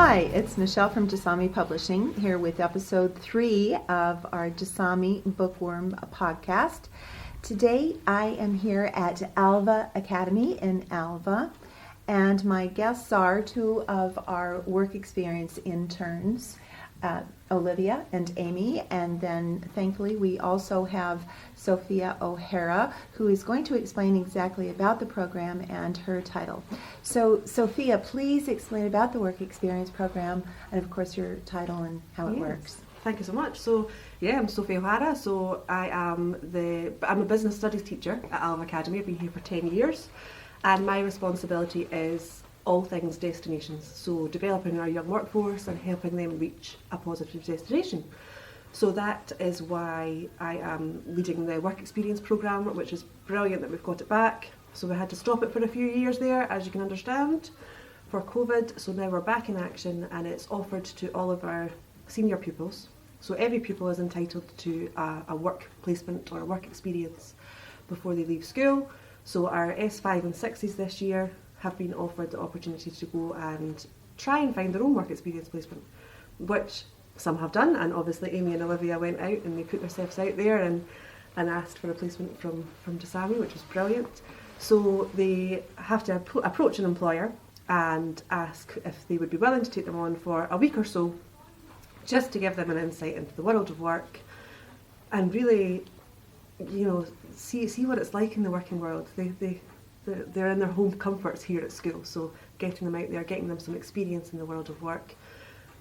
Hi, it's Michèle from Jasami Publishing here with episode 3 of our Jasami Bookworm podcast. Today I am here at Alva Academy in Alva, and my guests are two of our work experience interns, Olivia and Amy, and then thankfully we also have Sophie O'Hara, who is going to explain exactly about the program and her title. So Sophia, please explain about the work experience program and of course your title and how it works. Thank you so much. So I'm Sophie O'Hara. So I'm a business studies teacher at Alva Academy. I've been here for 10 years, and my responsibility is all things destinations, so developing our young workforce and helping them reach a positive destination. So that is why I am leading the work experience programme, which is brilliant that we've got it back. So we had to stop it for a few years there, as you can understand, for COVID. So now we're back in action, and it's offered to all of our senior pupils. So every pupil is entitled to a work placement or a work experience before they leave school. So our S5 and 6s this year have been offered the opportunity to go and try and find their own work experience placement, which some have done, and obviously Amy and Olivia went out and they put themselves out there and asked for a placement from Jasami, which was brilliant. So they have to approach an employer and ask if they would be willing to take them on for a week or so, just to give them an insight into the world of work and really, see what it's like in the working world. They're in their home comforts here at school, so getting them out there, getting them some experience in the world of work,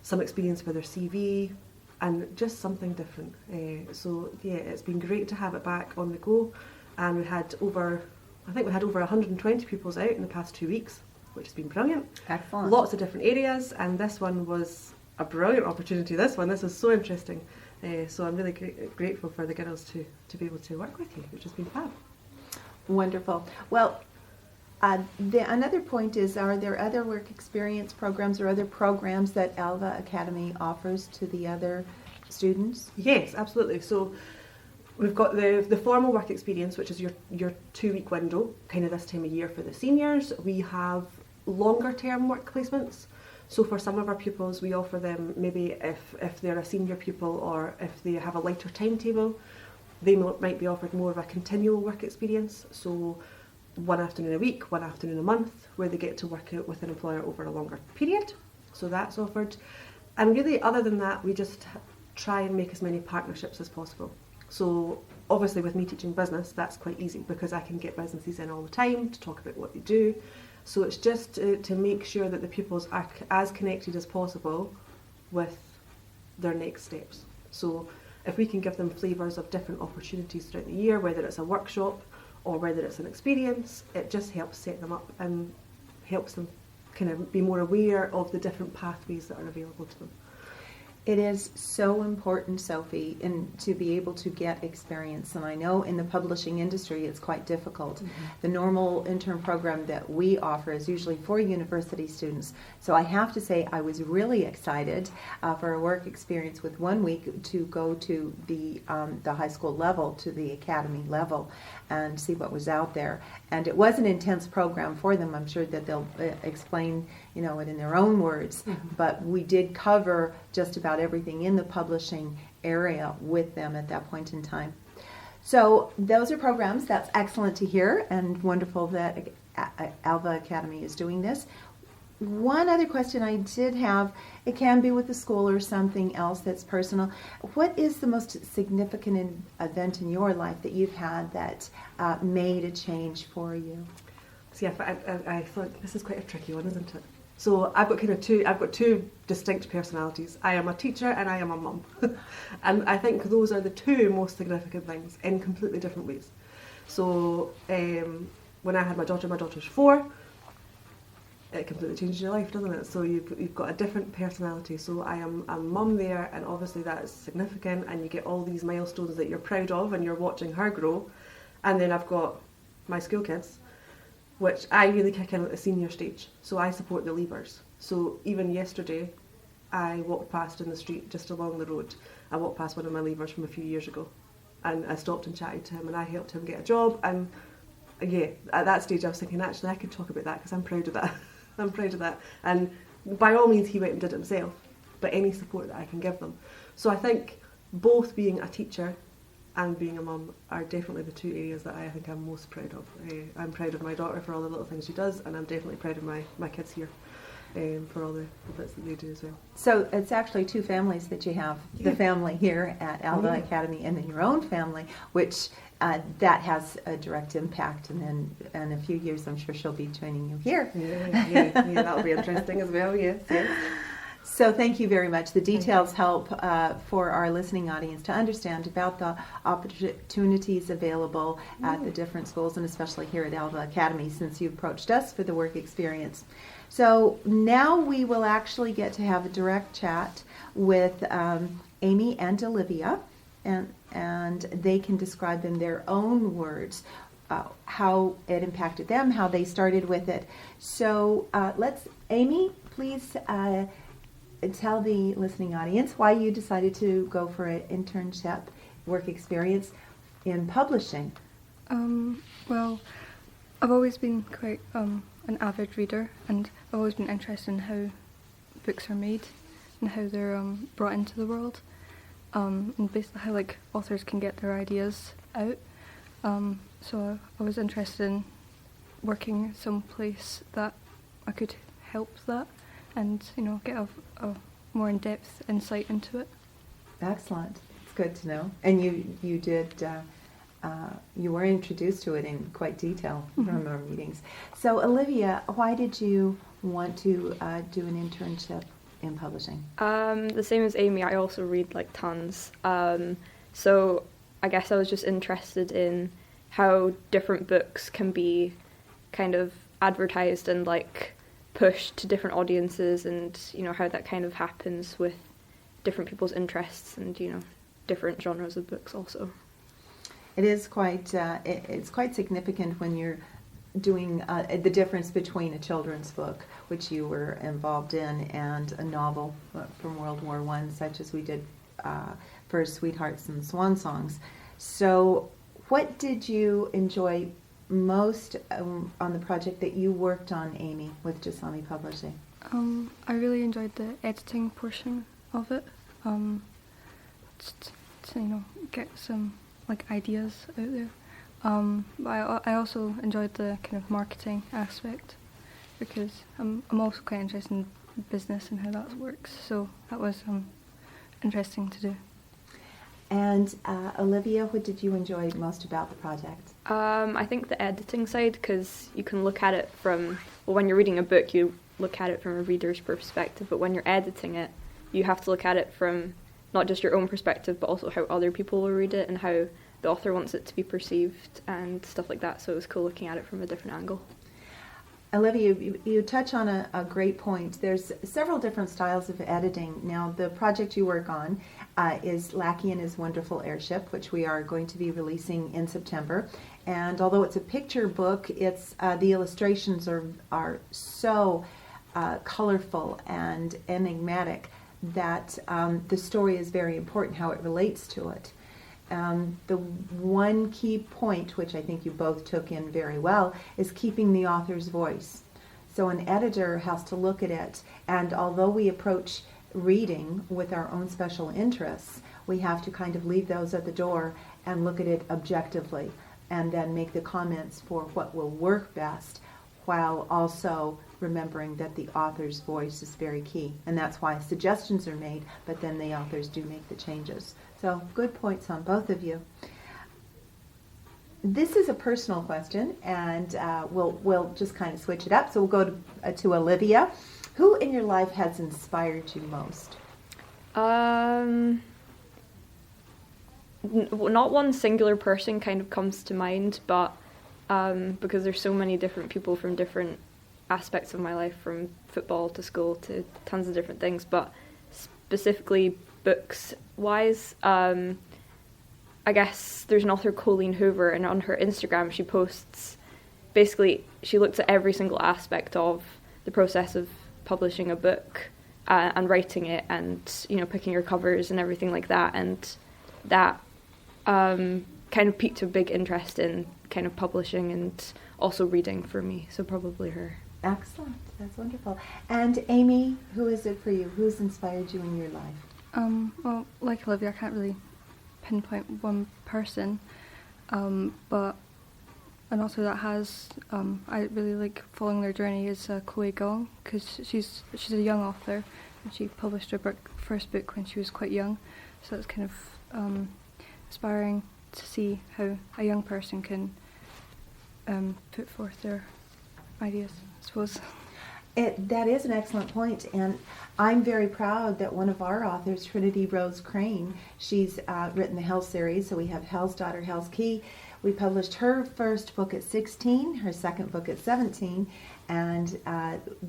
some experience for their CV, and just something different. It's been great to have it back on the go, and we had over 120 pupils out in the past 2 weeks, which has been brilliant. Excellent. Lots of different areas, and this one was a brilliant opportunity. This was so interesting. So I'm really grateful for the girls to be able to work with you, which has been fab. Wonderful. Well, another point is, are there other work experience programs or other programs that Alva Academy offers to the other students? Yes, absolutely. So we've got the formal work experience, which is your 2-week window, kind of this time of year for the seniors. We have longer term work placements. So for some of our pupils, we offer them maybe if they're a senior pupil or if they have a lighter timetable, they might be offered more of a continual work experience. So one afternoon a week, one afternoon a month, where they get to work out with an employer over a longer period. So that's offered. And really, other than that, we just try and make as many partnerships as possible. So obviously with me teaching business, that's quite easy because I can get businesses in all the time to talk about what they do. So it's just to make sure that the pupils are as connected as possible with their next steps. So if we can give them flavours of different opportunities throughout the year, whether it's a workshop or whether it's an experience, it just helps set them up and helps them kind of be more aware of the different pathways that are available to them. It is so important, Sophie, to be able to get experience. And I know in the publishing industry it's quite difficult. Mm-hmm. The normal intern program that we offer is usually for university students. So I have to say I was really excited for a work experience with 1 week to go to the high school level, to the academy level, and see what was out there. And it was an intense program for them. I'm sure that they'll explain it in their own words. Mm-hmm. But we did cover just about everything in the publishing area with them at that point in time. So those are programs. That's excellent to hear, and wonderful that Alva Academy is doing this. One other question I did have, it can be with the school or something else that's personal. What is the most significant event in your life that you've had that made a change for you? See, I thought this is quite a tricky one, isn't it? So I've got two distinct personalities. I am a teacher and I am a mum. And I think those are the two most significant things in completely different ways. So when I had my daughter's 4, it completely changes your life, doesn't it? So you've got a different personality. So I am a mum there, and obviously that is significant, and you get all these milestones that you're proud of and you're watching her grow. And then I've got my school kids, which I really kick in at the senior stage. So I support the leavers. So even yesterday, I walked past in the street just along the road. I walked past one of my leavers from a few years ago, and I stopped and chatted to him, and I helped him get a job. And yeah, at that stage I was thinking, actually I could talk about that because I'm proud of that. I'm proud of that. And by all means he went and did it himself, but any support that I can give them. So I think both being a teacher and being a mum are definitely the two areas that I think I'm most proud of. I'm proud of my daughter for all the little things she does, and I'm definitely proud of my kids here for all the bits that they do as well. So it's actually two families that you have, the family here at Alva Academy and then your own family, which that has a direct impact, and then in a few years I'm sure she'll be joining you here. Yeah, that'll be interesting as well, yes. So thank you very much. The details help for our listening audience to understand about the opportunities available at the different schools, and especially here at Alva Academy, since you approached us for the work experience. So now we will actually get to have a direct chat with Amy and Olivia, and they can describe in their own words how it impacted them, how they started with it. So Amy, please tell the listening audience why you decided to go for an internship work experience in publishing. Well, I've always been quite an avid reader, and I've always been interested in how books are made and how they're brought into the world, and basically how authors can get their ideas out. So I was interested in working someplace that I could help that and get a more in-depth insight into it. Excellent. It's good to know. And you did you were introduced to it in quite detail from our meetings. So Olivia, why did you want to do an internship in publishing? The same as Amy, I also read tons. So I guess I was just interested in how different books can be kind of advertised and pushed to different audiences, and how that kind of happens with different people's interests and different genres of books also. It is quite it's quite significant when you're doing the difference between a children's book, which you were involved in, and a novel from World War I, such as we did for Sweethearts and Swan Songs. So what did you enjoy most on the project that you worked on, Amy, with Jasami Publishing? I really enjoyed the editing portion of it. Just to get some ideas out there. But I also enjoyed the kind of marketing aspect, because I'm also quite interested in business and how that works. So that was interesting to do. And Olivia, what did you enjoy most about the project? I think the editing side, because you can look at it from, when you're reading a book, you look at it from a reader's perspective, but when you're editing it, you have to look at it from not just your own perspective, but also how other people will read it and how the author wants it to be perceived and stuff like that. So it was cool looking at it from a different angle. Olivia, you touch on a great point. There's several different styles of editing. Now, the project you work on is Lackey and His Wonderful Airship, which we are going to be releasing in September. And although it's a picture book, it's the illustrations are so colorful and enigmatic that the story is very important, how it relates to it. The one key point, which I think you both took in very well, is keeping the author's voice. So an editor has to look at it, and although we approach reading with our own special interests, we have to kind of leave those at the door and look at it objectively, and then make the comments for what will work best, while also remembering that the author's voice is very key. And that's why suggestions are made, but then the authors do make the changes. So good points on both of you. This is a personal question, and we'll just kind of switch it up. So we'll go to Olivia. Who in your life has inspired you most? Not one singular person kind of comes to mind, but because there's so many different people from different aspects of my life, from football to school to tons of different things, but specifically books wise, I guess there's an author, Colleen Hoover, and on her Instagram she posts, basically she looks at every single aspect of the process of publishing a book and writing it, and picking your covers and everything like that, and that kind of piqued a big interest in kind of publishing and also reading for me, so probably her. Excellent. That's wonderful. And Amy, who is it for you? Who's inspired you in your life? Well, like Olivia, I can't really pinpoint one person, but and also that has I really like following their journey is Chloe Gong, because she's a young author and she published her first book when she was quite young, so it's kind of inspiring to see how a young person can put forth their ideas, I suppose. That is an excellent point, and I'm very proud that one of our authors, Trinity Rose Crane, she's written the Hell series, so we have Hell's Daughter, Hell's Key. We published her first book at 16, her second book at 17, and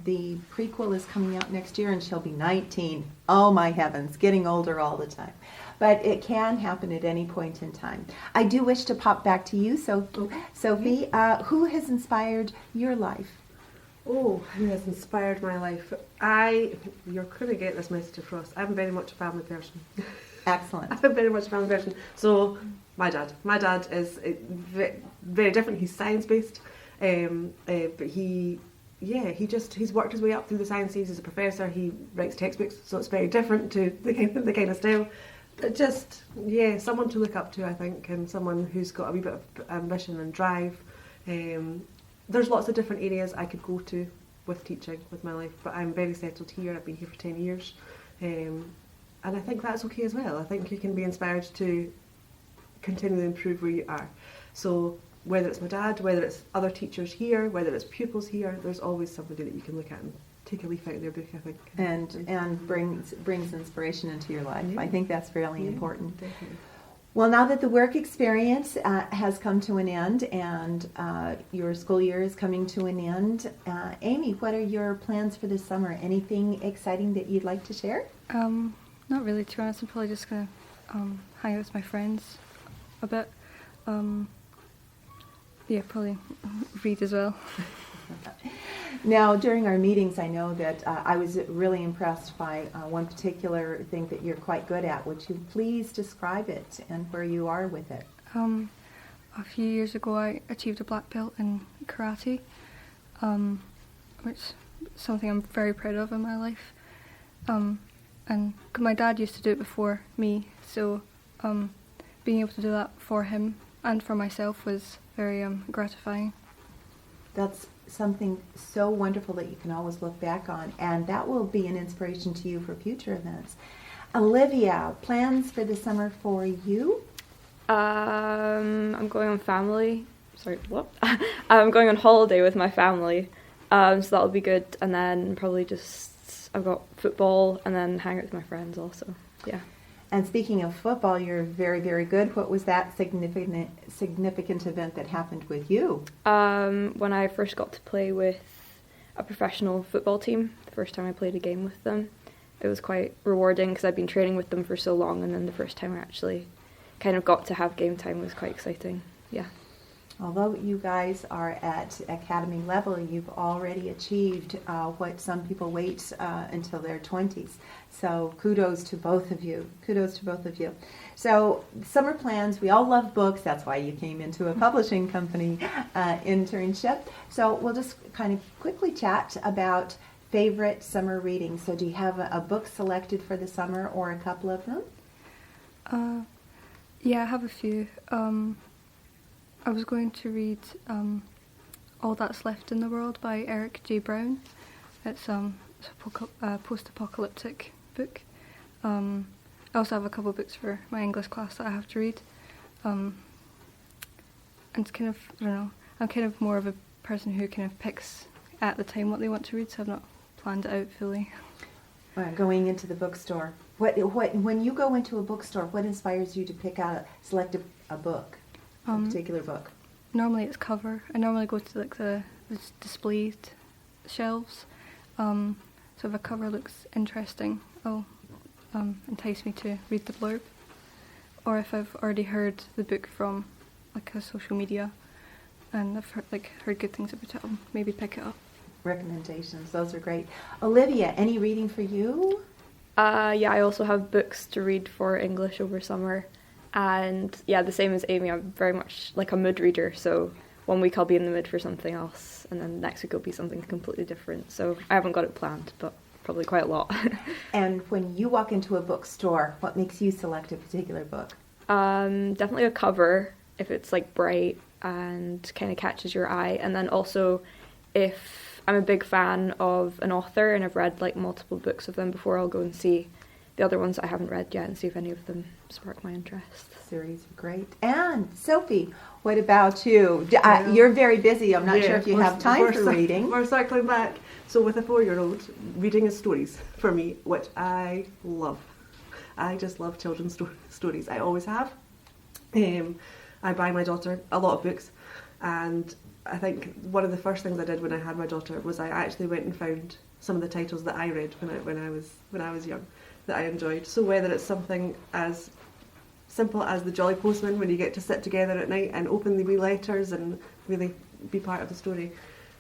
the prequel is coming out next year, and she'll be 19. Oh my heavens, getting older all the time. But it can happen at any point in time. I do wish to pop back to you, Sophie. Who has inspired your life? Oh, who has inspired my life? You're going to get this message across. I'm very much a family person. Excellent. I'm very much a family person. So, my dad. My dad is very different. He's science-based. But he's worked his way up through the sciences. He's a professor. He writes textbooks, so it's very different to the kind of style. But just, someone to look up to, I think, and someone who's got a wee bit of ambition and drive. There's lots of different areas I could go to with teaching, with my life, but I'm very settled here. I've been here for 10 years. And I think that's okay as well. I think you can be inspired to continually improve where you are. So whether it's my dad, whether it's other teachers here, whether it's pupils here, there's always somebody that you can look at and take a leaf out of their book, I think. And brings inspiration into your life. Yeah. I think that's really important. Definitely. Well, now that the work experience has come to an end and your school year is coming to an end, Amy, what are your plans for this summer? Anything exciting that you'd like to share? Not really, to be honest. I'm probably just going to hang out with my friends a bit. Probably read as well. Now, during our meetings, I know that I was really impressed by one particular thing that you're quite good at. Would you please describe it and where you are with it? A few years ago, I achieved a black belt in karate, which is something I'm very proud of in my life. And my dad used to do it before me, so being able to do that for him and for myself was very gratifying. That's something so wonderful that you can always look back on, and that will be an inspiration to you for future events. Olivia, plans for the summer for you? I'm going on I'm going on holiday with my family, so that'll be good, and then probably I've got football and then hang out with my friends also. Yeah. And speaking of football, you're very, very good. What was that significant event that happened with you? When I first got to play with a professional football team, the first time I played a game with them, it was quite rewarding because I'd been training with them for so long, and then the first time I actually kind of got to have game time was quite exciting. Yeah. Although you guys are at academy level, you've already achieved what some people wait until their 20s. So kudos to both of you. Kudos to both of you. So summer plans, we all love books. That's why you came into a publishing company internship. So we'll just kind of quickly chat about favorite summer reading. So do you have a book selected for the summer or a couple of them? Yeah, I have a few. I was going to read All That's Left in the World by Eric J. Brown. It's a post-apocalyptic book. I also have a couple of books for my English class that I have to read. And it's kind of, I don't know, I'm kind of more of a person who kind of picks at the time what they want to read, so I've not planned it out fully. Going into the bookstore. When you go into a bookstore, what inspires you to select a book? A particular book? Normally it's cover. I normally go to the displayed shelves. So if a cover looks interesting, it'll entice me to read the blurb. Or if I've already heard the book from a social media and I've heard good things about it, I'll maybe pick it up. Recommendations, those are great. Olivia, any reading for you? I also have books to read for English over summer. And yeah, the same as Amy, I'm very much like a mood reader, so one week I'll be in the mood for something else, and then next week it'll be something completely different. So I haven't got it planned, but probably quite a lot. And when you walk into a bookstore, what makes you select a particular book? Definitely a cover, if it's like bright and kind of catches your eye, and then also if I'm a big fan of an author and I've read like multiple books of them before, I'll go and see the other ones that I haven't read yet and see if any of them spark my interest. Series are great. And Sophie, what about you? You're very busy. I'm not sure if you have time for reading. We're circling back. So with a 4-year-old, reading is stories for me, which I love. I just love children's stories. I always have. I buy my daughter a lot of books, and I think one of the first things I did when I had my daughter was I actually went and found some of the titles that I read when I was young that I enjoyed. So whether it's something as simple as The Jolly Postman, when you get to sit together at night and open the wee letters and really be part of the story.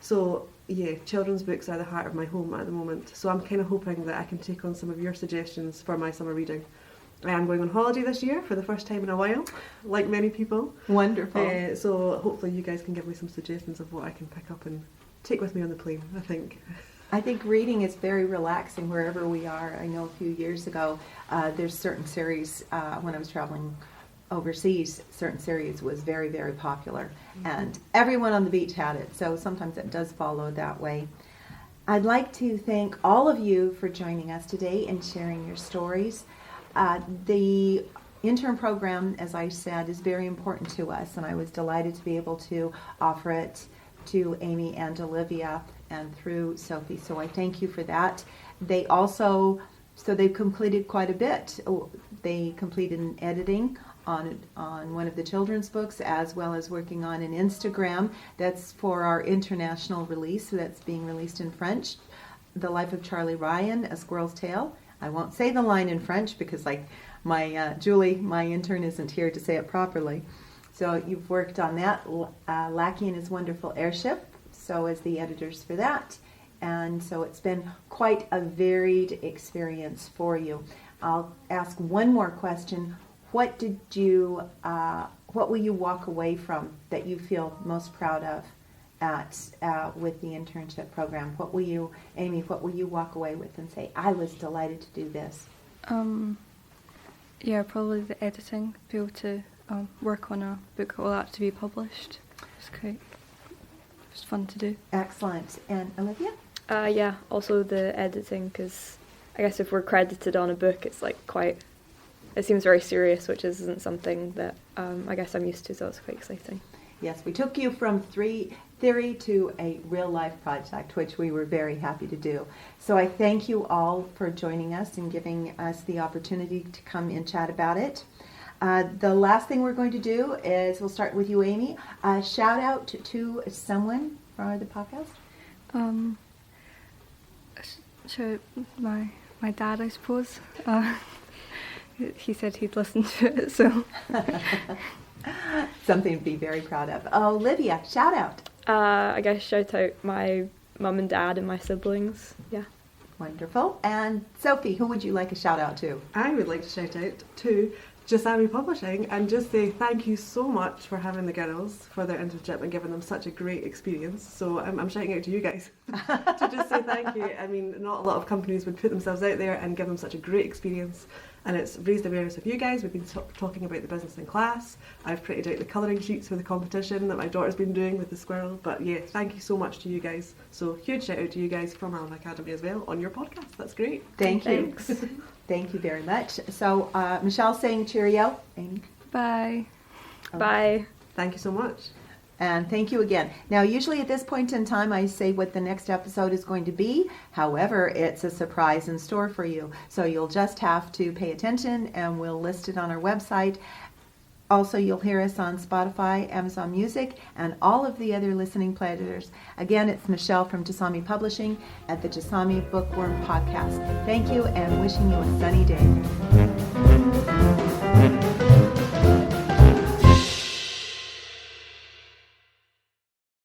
So yeah, children's books are the heart of my home at the moment. So I'm kind of hoping that I can take on some of your suggestions for my summer reading. I am going on holiday this year for the first time in a while, like many people. Wonderful. So hopefully you guys can give me some suggestions of what I can pick up and take with me on the plane, I think. I think reading is very relaxing wherever we are. I know a few years ago, there's certain series, when I was traveling overseas, certain series was very, very popular. And everyone on the beach had it, so sometimes it does follow that way. I'd like to thank all of you for joining us today and sharing your stories. The intern program, as I said, is very important to us, and I was delighted to be able to offer it to Amy and Olivia and through Sophie, so I thank you for that. They also, so they've completed quite a bit. They completed an editing on one of the children's books, as well as working on an Instagram that's for our international release, so that's being released in French. The Life of Charlie Ryan, A Squirrel's Tale. I won't say the line in French because Julie, my intern, isn't here to say it properly. So you've worked on that. Lackey and His Wonderful Airship, so as the editors for that. And so it's been quite a varied experience for you. I'll ask one more question. What will you walk away from that you feel most proud of with the internship program? Amy, what will you walk away with and say, I was delighted to do this? Yeah, probably the editing, be able to work on a book that will actually be published. It's great. It was fun to do. Excellent. And Olivia? Yeah, also the editing, because I guess if we're credited on a book, it's like it seems very serious, which isn't something that I guess I'm used to, so it's quite exciting. Yes, we took you from theory to a real-life project, which we were very happy to do. So I thank you all for joining us and giving us the opportunity to come and chat about it. The last thing we're going to do is, we'll start with you, Amy. Shout out to someone for the podcast. So my dad, I suppose. He said he'd listen to it, so... Something to be very proud of. Olivia, shout out. I guess shout out my mum and dad and my siblings. Yeah. Wonderful. And Sophie, who would you like a shout out to? I would like to shout out to Jasami Publishing and just say thank you so much for having the girls for their internship and giving them such a great experience. So I'm shouting out to you guys to just say thank you. I mean, not a lot of companies would put themselves out there and give them such a great experience. And it's raised awareness of you guys. We've been talking about the business in class. I've printed out the colouring sheets for the competition that my daughter's been doing with the squirrel. But yeah, thank you so much to you guys. So huge shout out to you guys from Alva Academy as well on your podcast. That's great. Thank you. Thanks. Thank you very much. So Michèle saying cheerio. Amy. Bye. Bye. Thank you so much. And thank you again. Now, usually at this point in time, I say what the next episode is going to be. However, it's a surprise in store for you. So you'll just have to pay attention, and we'll list it on our website. Also, you'll hear us on Spotify, Amazon Music, and all of the other listening pleasures. Again, it's Michèle from Jasami Publishing at the Jasami Bookworm podcast. Thank you, and wishing you a sunny day.